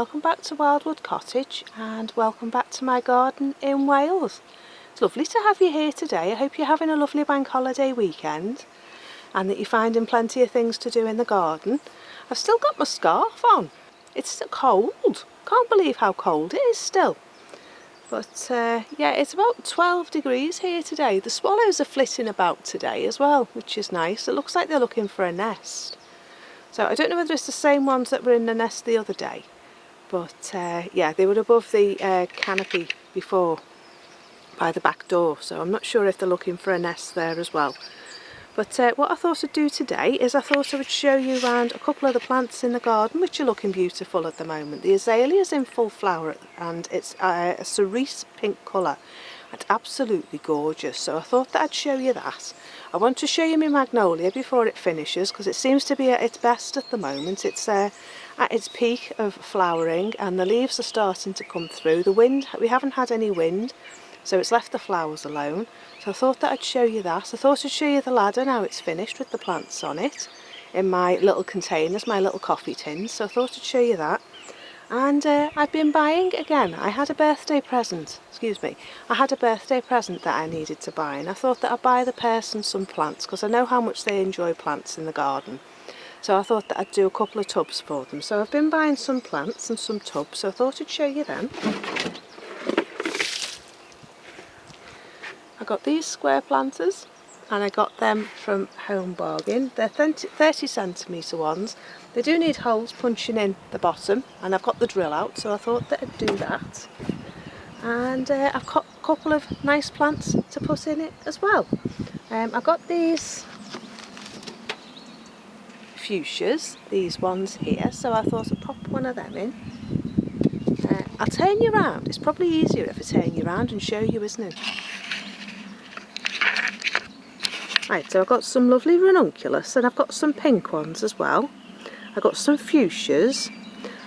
welcome back to Wildwood Cottage and welcome back to my garden in Wales. It's lovely to have you here today. I hope you're having a lovely bank holiday weekend and that you're finding plenty of things to do in the garden. I've still got my scarf on. It's still cold. Can't believe how cold it is still. But yeah, it's about 12 degrees here today. The swallows are flitting about today as well, which is nice. It looks like they're looking for a nest. So I don't know whether it's the same ones that were in the nest the other day. But yeah, they were above the canopy before by the back door. So I'm not sure if they're looking for a nest there as well. But what I thought I'd do today is I thought I would show you around a couple of the plants in the garden which are looking beautiful at the moment. The azalea is in full flower and it's a cerise pink colour. It's absolutely gorgeous, so I thought that I'd show you that. I want to show you my magnolia before it finishes because it seems to be at its best at the moment. It's at its peak of flowering and the leaves are starting to come through. The wind, we haven't had any wind, so it's left the flowers alone. So I thought that I'd show you that. I thought I'd show you the ladder now it's finished with the plants on it in my little containers, my little coffee tins. So I thought I'd show you that. And I've been buying again. I had a birthday present, I had a birthday present that I needed to buy, and I thought that I'd buy the person some plants because I know how much they enjoy plants in the garden. So I thought that I'd do a couple of tubs for them. So I've been buying some plants and some tubs, so I thought I'd show you them. I got these square planters and I got them from Home Bargain. They're 30 centimetre ones. They do need holes punching in the bottom and I've got the drill out, so I thought that I'd do that. And I've got a couple of nice plants to put in it as well. I got these fuchsias, these ones here, so I thought I'd pop one of them in. I'll turn you around. It's probably easier if I turn you around and show you, isn't it? Right, so I've got some lovely ranunculus and I've got some pink ones as well. I've got some fuchsias.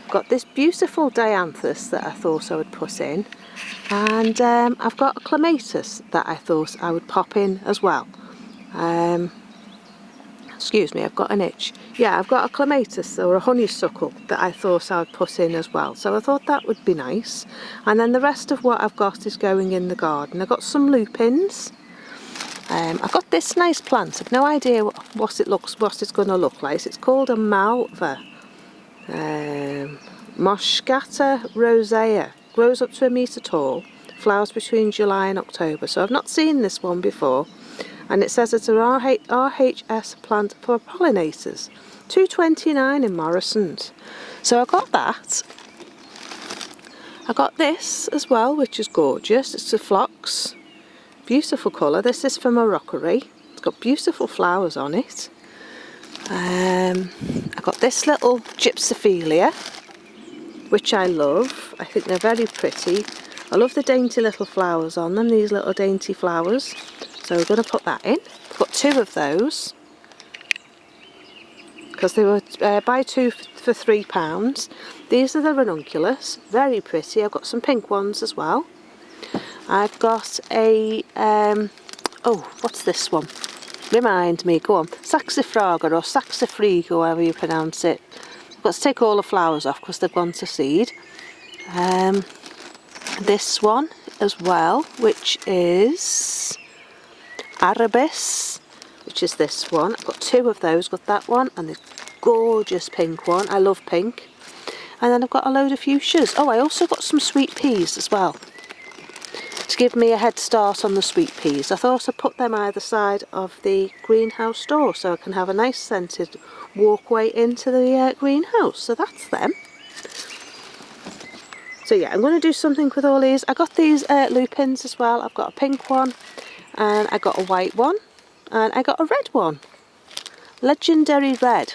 I've got this beautiful dianthus that I thought I would put in. And I've got a clematis that I thought I would pop in as well. Excuse me, I've got an itch. Yeah, I've got a clematis or a honeysuckle that I thought I would put in as well. So I thought that would be nice. And then the rest of what I've got is going in the garden. I've got some lupins. I've got this nice plant. I've no idea what it's going to look like. It's called a malva. Moscata rosea. Grows up to 1 metre tall. Flowers between July and October. So I've not seen this one before. And it says it's an RHS plant for pollinators. £2.29 in Morrison's. So I got that. I got this as well, which is gorgeous. It's a phlox. Beautiful colour. This is from a rockery. It's got beautiful flowers on it. I got this little gypsophilia, which I love. I think they're very pretty. I love the dainty little flowers on them, these little dainty flowers. So we're going to put that in. I've got 2 of those because they were buy 2 for £3. These are the ranunculus, very pretty. I've got some pink ones as well. I've got a, oh, what's this one? Remind me, go on. Saxifraga or saxifrego, however you pronounce it. I've got to take all the flowers off because they've gone to seed. This one as well, which is Arabis, which is this one. I've got 2 of those, got that one and the gorgeous pink one. I love pink. And then I've got a load of fuchsias. Oh, I also got some sweet peas as well, to give me a head start on the sweet peas. I thought I'd put them either side of the greenhouse door so I can have a nice scented walkway into the greenhouse. So that's them. So yeah, I'm going to do something with all these. I got these lupins as well. I've got a pink one and I got a white one and I got a red one. Legendary red.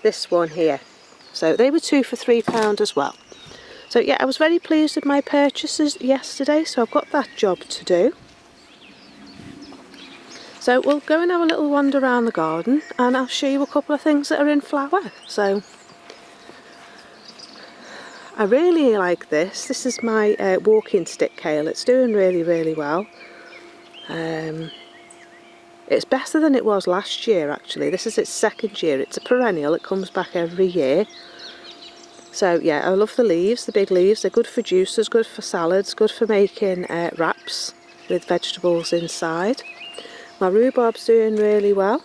This one here. So they were 2 for £3 as well. So yeah, I was very pleased with my purchases yesterday, so I've got that job to do. So we'll go and have a little wander around the garden and I'll show you a couple of things that are in flower. So I really like this. This is my walking stick kale. It's doing really, really well. It's better than it was last year actually. This is its 2nd year. It's a perennial. It comes back every year. So yeah, I love the leaves, the big leaves. They're good for juices, good for salads, good for making wraps with vegetables inside. My rhubarb's doing really well.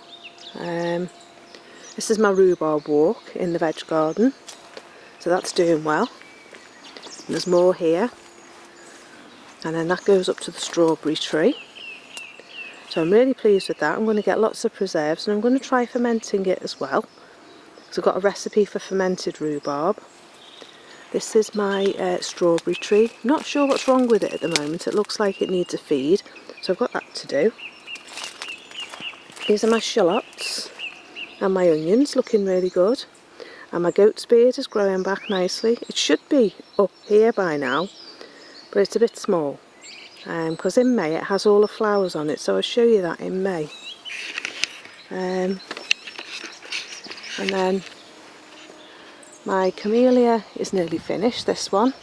This is my rhubarb walk in the veg garden, so that's doing well. And there's more here, and then that goes up to the strawberry tree. So I'm really pleased with that. I'm going to get lots of preserves, and I'm going to try fermenting it as well. So I've got a recipe for fermented rhubarb. This is my strawberry tree. I'm not sure what's wrong with it at the moment. It looks like it needs a feed, so I've got that to do. These are my shallots and my onions, looking really good. And my goat's beard is growing back nicely. It should be up here by now, but it's a bit small. Because in May it has all the flowers on it, so I'll show you that in May. And then my camellia is nearly finished, this one.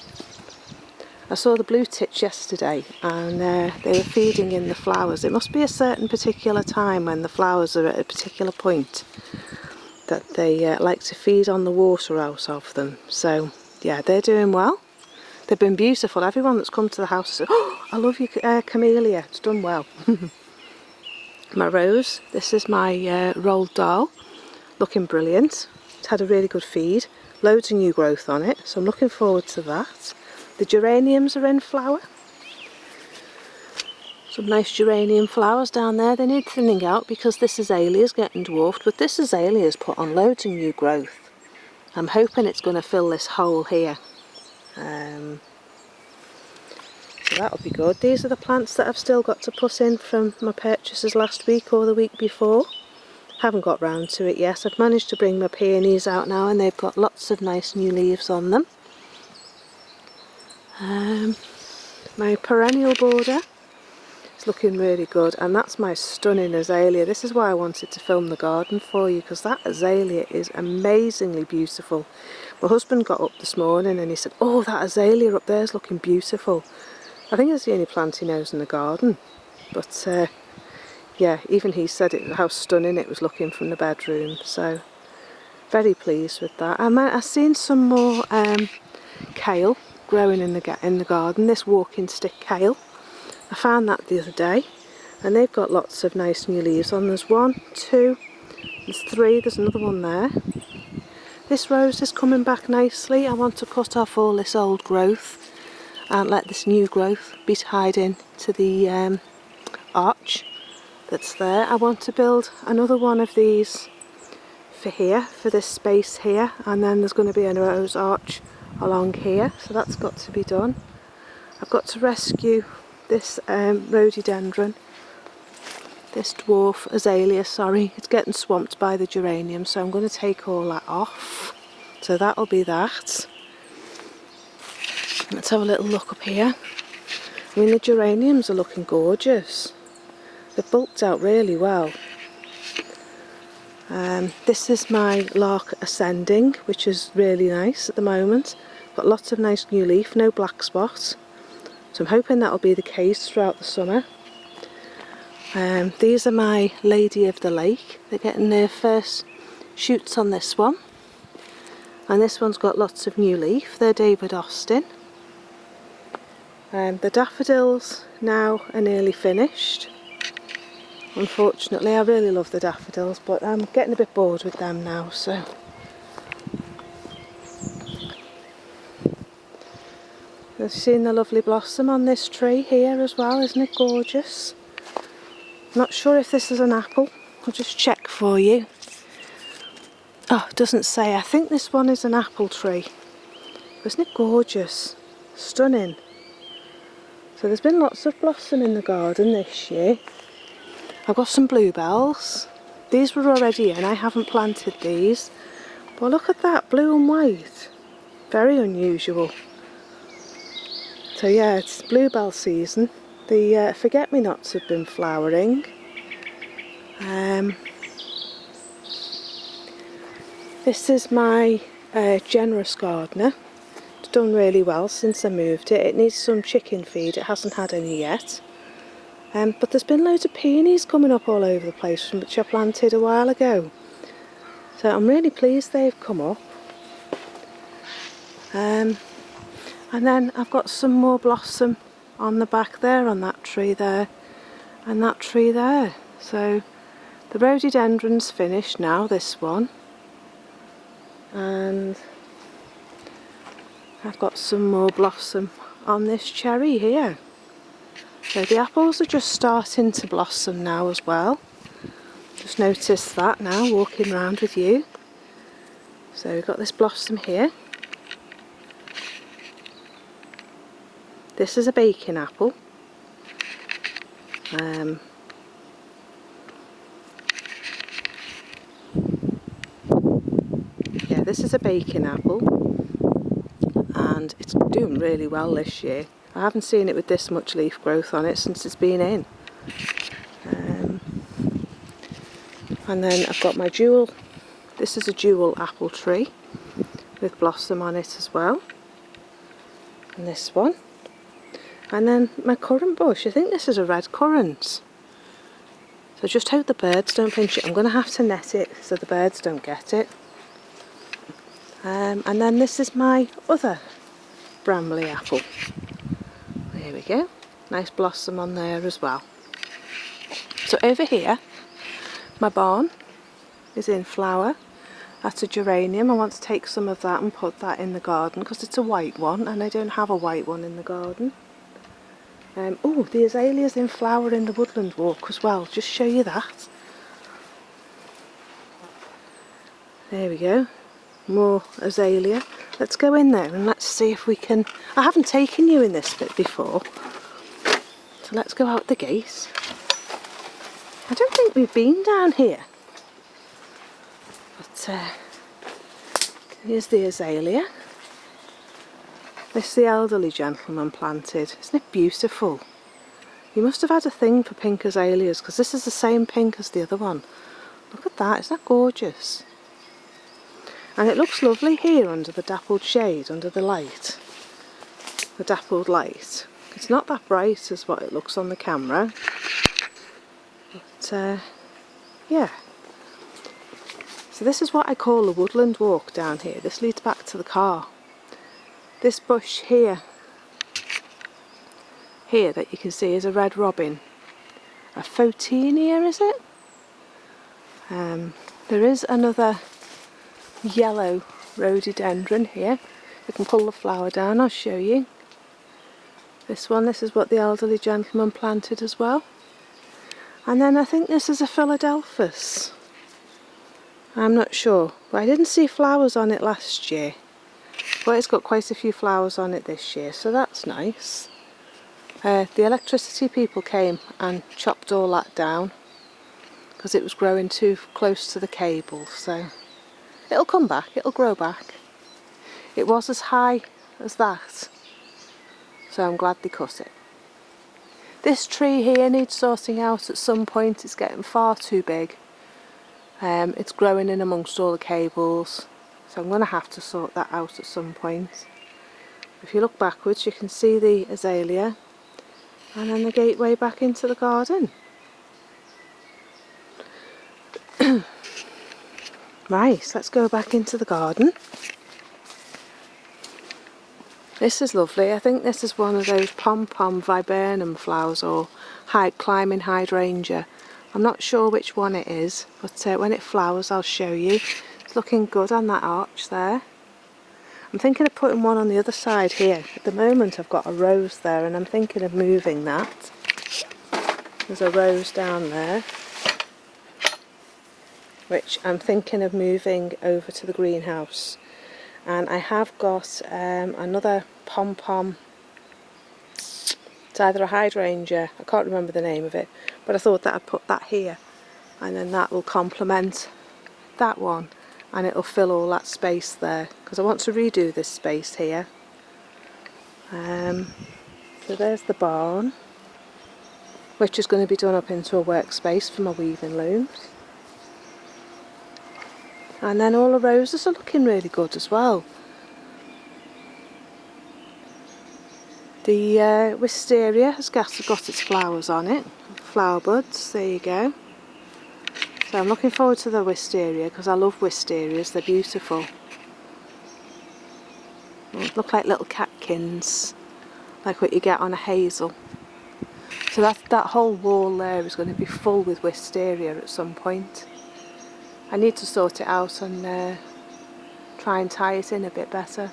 I saw the blue tits yesterday, and they were feeding in the flowers. It must be a certain particular time when the flowers are at a particular point that they like to feed on the water out of them. So yeah, they're doing well. They've been beautiful. Everyone that's come to the house said, "Oh, I love your camellia, it's done well." My rose, this is my rolled dahl, looking brilliant. It's had a really good feed, loads of new growth on it, so I'm looking forward to that. The geraniums are in flower. Some nice geranium flowers down there. They need thinning out because this azalea is getting dwarfed, but this azalea has put on loads of new growth. I'm hoping it's going to fill this hole here. So that'll be good. These are the plants that I've still got to put in from my purchases last week or the week before. Haven't got round to it yet. I've managed to bring my peonies out now, and they've got lots of nice new leaves on them. My perennial border is looking really good, and that's my stunning azalea. This is why I wanted to film the garden for you, because that azalea is amazingly beautiful. My husband got up this morning and he said, "Oh, that azalea up there is looking beautiful." I think it's the only plant he knows in the garden, but yeah, even he said how stunning it was looking from the bedroom, so very pleased with that. I've seen some more kale growing in the garden, this walking stick kale. I found that the other day, and they've got lots of nice new leaves on. There's 1, 2, there's 3, there's another one there. This rose is coming back nicely. I want to cut off all this old growth and let this new growth be tied in to the arch that's there. I want to build another one of these for here, for this space here, and then there's going to be a rose arch along here, so that's got to be done. I've got to rescue this rhododendron, this dwarf azalea, sorry, it's getting swamped by the geranium, so I'm going to take all that off. So that'll be that. Let's have a little look up here. I mean, the geraniums are looking gorgeous. They've bulked out really well. This is my lark ascending, which is really nice at the moment. Got lots of nice new leaf, no black spot. So I'm hoping that'll be the case throughout the summer. These are my Lady of the Lake. They're getting their first shoots on this one. And this one's got lots of new leaf. They're David Austin. The daffodils now are nearly finished. Unfortunately, I really love the daffodils, but I'm getting a bit bored with them now, so. You've seen the lovely blossom on this tree here as well, isn't it gorgeous? I'm not sure if this is an apple. I'll just check for you. Oh, it doesn't say. I think this one is an apple tree. Isn't it gorgeous? Stunning. So there's been lots of blossom in the garden this year. I've got some bluebells. These were already in, I haven't planted these. But look at that, blue and white. Very unusual. So yeah, it's bluebell season. The forget-me-nots have been flowering. This is my generous gardener. It's done really well since I moved it. It needs some chicken feed, it hasn't had any yet. But there's been loads of peonies coming up all over the place, which I planted a while ago. So I'm really pleased they've come up. And then I've got some more blossom on the back there, on that tree there, and that tree there. So the rhododendron's finished now, this one, and I've got some more blossom on this cherry here. So the apples are just starting to blossom now as well. Just noticed that now walking around with you. So we've got this blossom here. This is a baking apple. Yeah, this is a baking apple, and it's doing really well this year. I haven't seen it with this much leaf growth on it since it's been in. And then I've got my jewel. This is a jewel apple tree with blossom on it as well. And this one. And then my currant bush, I think this is a red currant. So just hope the birds don't pinch it. I'm going to have to net it so the birds don't get it. And then this is my other brambly apple. There we go. Nice blossom on there as well. So over here, my barn is in flower. That's a geranium. I want to take some of that and put that in the garden because it's a white one and I don't have a white one in the garden. Oh, the azalea's in flower in the woodland walk as well. Just show you that. There we go. More azalea. Let's go in there and let's see if we can... I haven't taken you in this bit before. So let's go out the gate. I don't think we've been down here. But here's the azalea. This the elderly gentleman planted. Isn't it beautiful? He must have had a thing for pink azaleas because this is the same pink as the other one. Look at that, isn't that gorgeous? And it looks lovely here under the dappled shade, under the light. The dappled light. It's not that bright as what it looks on the camera. But yeah. So this is what I call the woodland walk down here. This leads back to the car. This bush here that you can see is a red robin. A photinia, is it? There is another yellow rhododendron here. You can pull the flower down, I'll show you. This one, this is what the elderly gentleman planted as well. And then I think this is a Philadelphus. I'm not sure, but I didn't see flowers on it last year. But it's got quite a few flowers on it this year, so that's nice. The electricity people came and chopped all that down because it was growing too close to the cable, so it'll come back, it'll grow back. It was as high as that, so I'm glad they cut it. This tree here needs sorting out at some point. It's getting far too big. It's growing in amongst all the cables. So I'm going to have to sort that out at some point. If you look backwards you can see the azalea and then the gateway back into the garden. Right, let's go back into the garden. This is lovely. I think this is one of those pom-pom viburnum flowers or climbing hydrangea. I'm not sure which one it is, but when it flowers I'll show you. Looking good on that arch there. I'm thinking of putting one on the other side here. At the moment I've got a rose there and I'm thinking of moving that. There's a rose down there which I'm thinking of moving over to the greenhouse. And I have got another pom-pom. It's either a hydrangea, I can't remember the name of it, but I thought that I'd put that here and then that will complement that one. And it'll fill all that space there because I want to redo this space here. So there's the barn, which is going to be done up into a workspace for my weaving looms. And then all the roses are looking really good as well. The wisteria has got its flowers on it, flower buds, there you go. So I'm looking forward to the wisteria because I love wisterias, they're beautiful. Look like little catkins, like what you get on a hazel. So that whole wall there is going to be full with wisteria at some point. I need to sort it out and try and tie it in a bit better.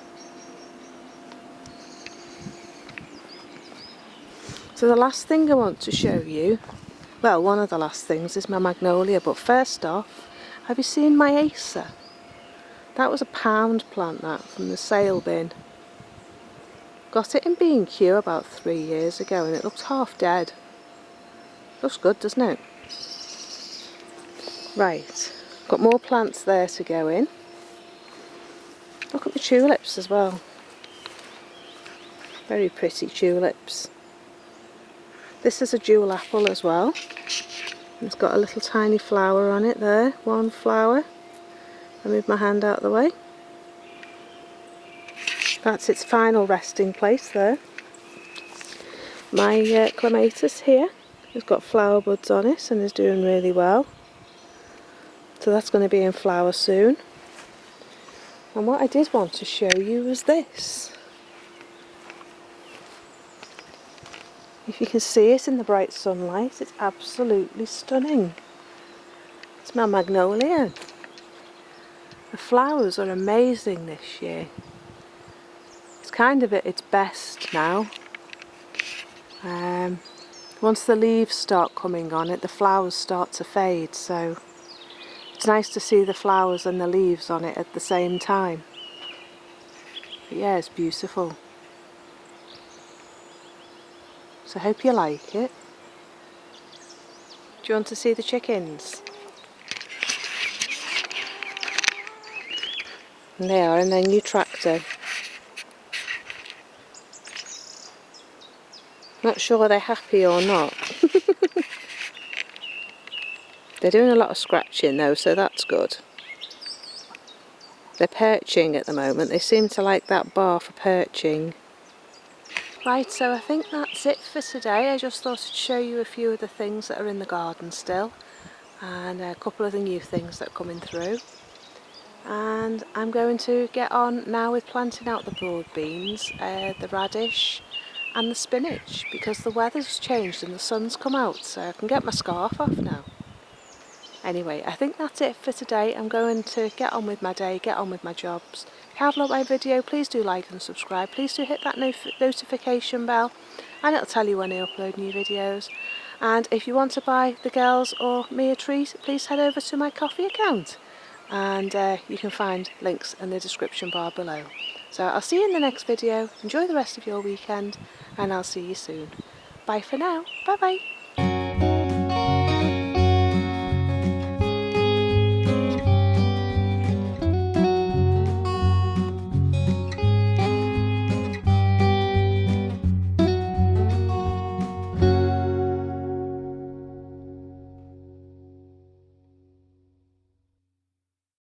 So the last thing I want to show you, well, one of the last things is my magnolia, but first off, have you seen my acer? That was a pound plant, that, from the sale bin. Got it in B&Q about 3 years ago and it looks half dead. Looks good, doesn't it? Right, got more plants there to go in. Look at the tulips as well. Very pretty tulips. This is a jewel apple as well. It's got a little tiny flower on it there, one flower. I move my hand out of the way. That's its final resting place there. My clematis here has got flower buds on it and is doing really well. So that's going to be in flower soon. And what I did want to show you was this. If you can see it in the bright sunlight, it's absolutely stunning. It's my magnolia. The flowers are amazing this year. It's kind of at its best now. Once the leaves start coming on it, the flowers start to fade, so it's nice to see the flowers and the leaves on it at the same time. But yeah, it's beautiful. So I hope you like it. Do you want to see the chickens? And they are in their new tractor. Not sure they're happy or not. They're doing a lot of scratching though, so that's good. They're perching at the moment. They seem to like that bar for perching. Right, so I think that's it for today. I just thought I'd show you a few of the things that are in the garden still, and a couple of the new things that are coming through. And I'm going to get on now with planting out the broad beans, the radish and the spinach, because the weather's changed and the sun's come out, so I can get my scarf off now. Anyway, I think that's it for today. I'm going to get on with my day, get on with my jobs. If you have liked my video, please do like and subscribe. Please do hit that notification bell and it'll tell you when I upload new videos. And if you want to buy the girls or me a treat, please head over to my Ko-fi account. And you can find links in the description bar below. So I'll see you in the next video. Enjoy the rest of your weekend and I'll see you soon. Bye for now. Bye bye.